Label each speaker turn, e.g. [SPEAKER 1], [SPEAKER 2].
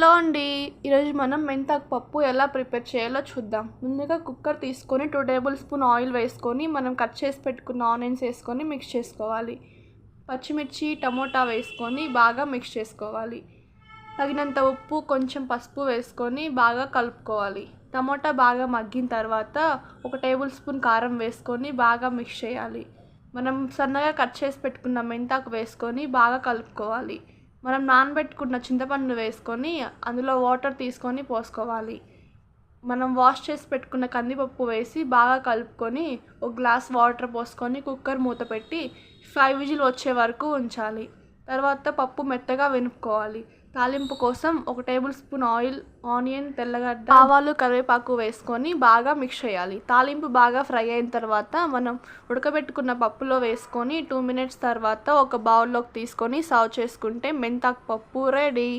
[SPEAKER 1] Hello అండి. ఈరోజు మనం మెంతాకు పప్పు ఎలా ప్రిపేర్ చేయాలో చూద్దాం. ముందుగా కుక్కర్ తీసుకొని 2 టేబుల్ స్పూన్ ఆయిల్ వేసుకొని మనం కట్ చేసి పెట్టుకున్న ఆనియన్స్ వేసుకొని మిక్స్ చేసుకోవాలి. పచ్చిమిర్చి టమోటా వేసుకొని బాగా మిక్స్ చేసుకోవాలి. తగినంత ఉప్పు కొంచెం పసుపు వేసుకొని బాగా కలుపుకోవాలి. టమోటా బాగా మగ్గిన తర్వాత 1 టేబుల్ స్పూన్ కారం వేసుకొని బాగా మిక్స్ చేయాలి. మనం సన్నగా కట్ చేసి పెట్టుకున్న మెంతాకు వేసుకొని బాగా కలుపుకోవాలి. మనం నానబెట్టుకున్న చింతపండు వేసుకొని అందులో వాటర్ తీసుకొని పోసుకోవాలి. మనం వాష్ చేసి పెట్టుకున్న కందిపప్పు వేసి బాగా కలుపుకొని 1 గ్లాస్ వాటర్ పోసుకొని కుక్కర్ మూత పెట్టి 5 విజిల్ వచ్చే వరకు ఉంచాలి. తర్వాత పప్పు మెత్తగా వెనుపుకోవాలి. తాలింపు కోసం 1 టేబుల్ స్పూన్ ఆయిల్, ఆనియన్, తెల్లగడ్డ, ఆవాలు, కరివేపాకు వేసుకొని బాగా మిక్స్ చేయాలి. తాలింపు బాగా ఫ్రై అయిన తర్వాత మనం ఉడకబెట్టుకున్న పప్పులో వేసుకొని 2 మినిట్స్ తర్వాత ఒక బౌల్లోకి తీసుకొని సర్వ్ చేసుకుంటే మెంతాకు పప్పు రెడీ.